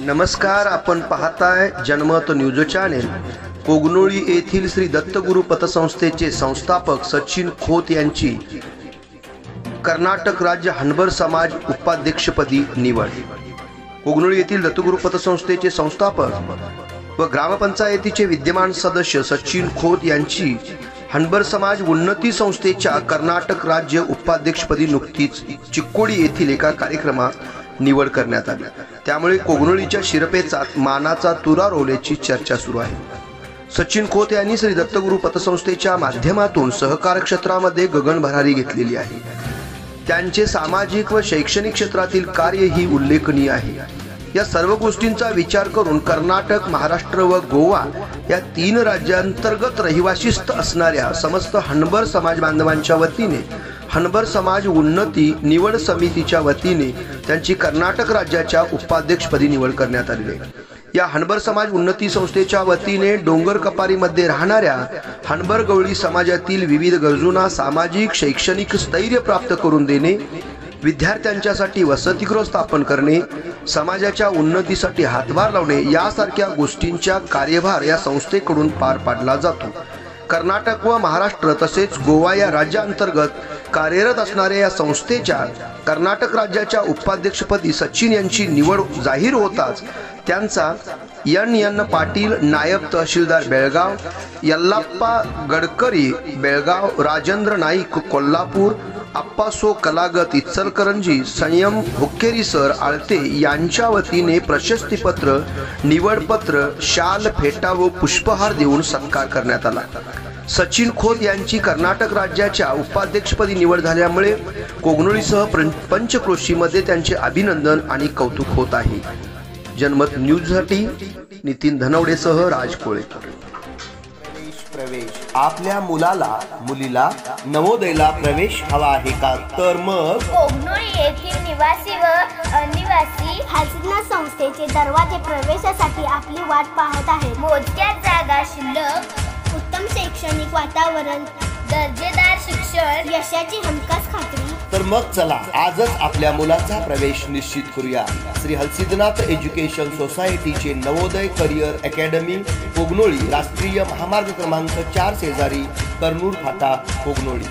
नमस्कार, आपण पाहताय जनमत न्यूज चॅनेल। कोगनोळी येथील श्री दत्तगुरु पतसंस्थेचे संस्थापक सचिन खोत यांची कर्नाटक राज्य हनबर समाज उपाध्यक्षपदी निवड। कोगनोळी येथील दत्तगुरु पतसंस्थेचे संस्थापक व ग्रामपंचायतीचे विद्यमान सदस्य सचिन खोत यांची हनबर समाज उन्नती संस्थेच्या कर्नाटक राज्य उपाध्यक्षपदी नुकतीच चिक्कोडी येथील एका कार्यक्रमात निवड करण्यात आली। त्यामुळे कोगनोळीच्या शिरपेचात मानाचा तुरा रोवल्याची चर्चा सुरू आहे। सचिन खोत यांनी श्री दत्तगुरु पतसंस्थेच्या माध्यमातून सहकार क्षेत्रामध्ये गगनभरारी घेतलेली आहे। त्यांचे सामाजिक व शैक्षणिक क्षेत्रातील कार्य ही उल्लेखनीय आहे। या सर्व गोष्टींचा विचार करून कर्नाटक, महाराष्ट्र व गोवा या तीन राज्यांतर्गत रहिवासीस्थ असणाऱ्या समस्त हनबर समाज बांधवांच्या वतीने हनबर समाज उन्नती निवड समितीच्या वतीने त्यांची कर्नाटक राज्याच्या उपाध्यक्षपदी निवड करण्यात आली आहे। या हनबर समाज उन्नती संस्थेच्या वतीने डोंगर कपारीमध्ये राहणाऱ्या हनबर गवळी समाजातील विविध गरजूंना सामाजिक शैक्षणिक स्थैर्य प्राप्त करून देणे, विद्यार्थ्यांच्यासाठी वसतिगृह स्थापन करणे, समाजाच्या उन्नतीसाठी हातभार लावणे यासारख्या गोष्टींचा कार्यभार या संस्थेकडून पार पाडला जातो। कर्नाटक व महाराष्ट्र तसेच गोवा या राज्यांतर्गत कार्यरत असणाऱ्या या संस्थेच्या कर्नाटक राज्याच्या उपाध्यक्षपदी सचिन यांची निवड जाहीर होताच त्यांचा एन पाटील नायब तहसीलदार बेळगाव, यल्लाप्पा गडकरी बेळगाव, राजेंद्र नाईक कोल्हापूर, अप्पासो कलागत इचलकरंजी, संयम हुक्केरी सर आळते यांच्या वतीने प्रशस्तीपत्र, निवडपत्र, शाल, फेटा व पुष्पहार देऊन सत्कार करण्यात आला। सचिन खोत यांची कर्नाटक राज्याच्या उपाध्यक्षपदी निवड झाल्यामुळे कोगनोळीसह पंचक्रोशीमध्ये त्यांचे अभिनंदन आणि कौतुक होत आहे। जनमत न्यूजसाठी नितीन धनवडेसह राज कोळे। प्रवेश आपल्या मुलीला नवोदयला प्रवेश हवा आहे का? तर मग कोगनोळी येथील निवासी व अनिवासी हलसिद्धनाथ संस्थेचे दरवाजे प्रवेशासाठी आपली वाट पाहत आहेत। मोजक्या जागा शिल्लक, उत्तम शैक्षणिक वातावरण, दर्जेदार शिक्षण, यशाची हमखास खात्री। तर मग चला आजच आपल्या मुलाचा प्रवेश निश्चित करूया। श्री हलसिद्धनाथ एज्युकेशन सोसायटीचे नवोदय करिअर अकॅडमी कोगनोळी, राष्ट्रीय महामार्ग क्रमांक 4 शेजारी कर्नूर फाटा कोगनोळी।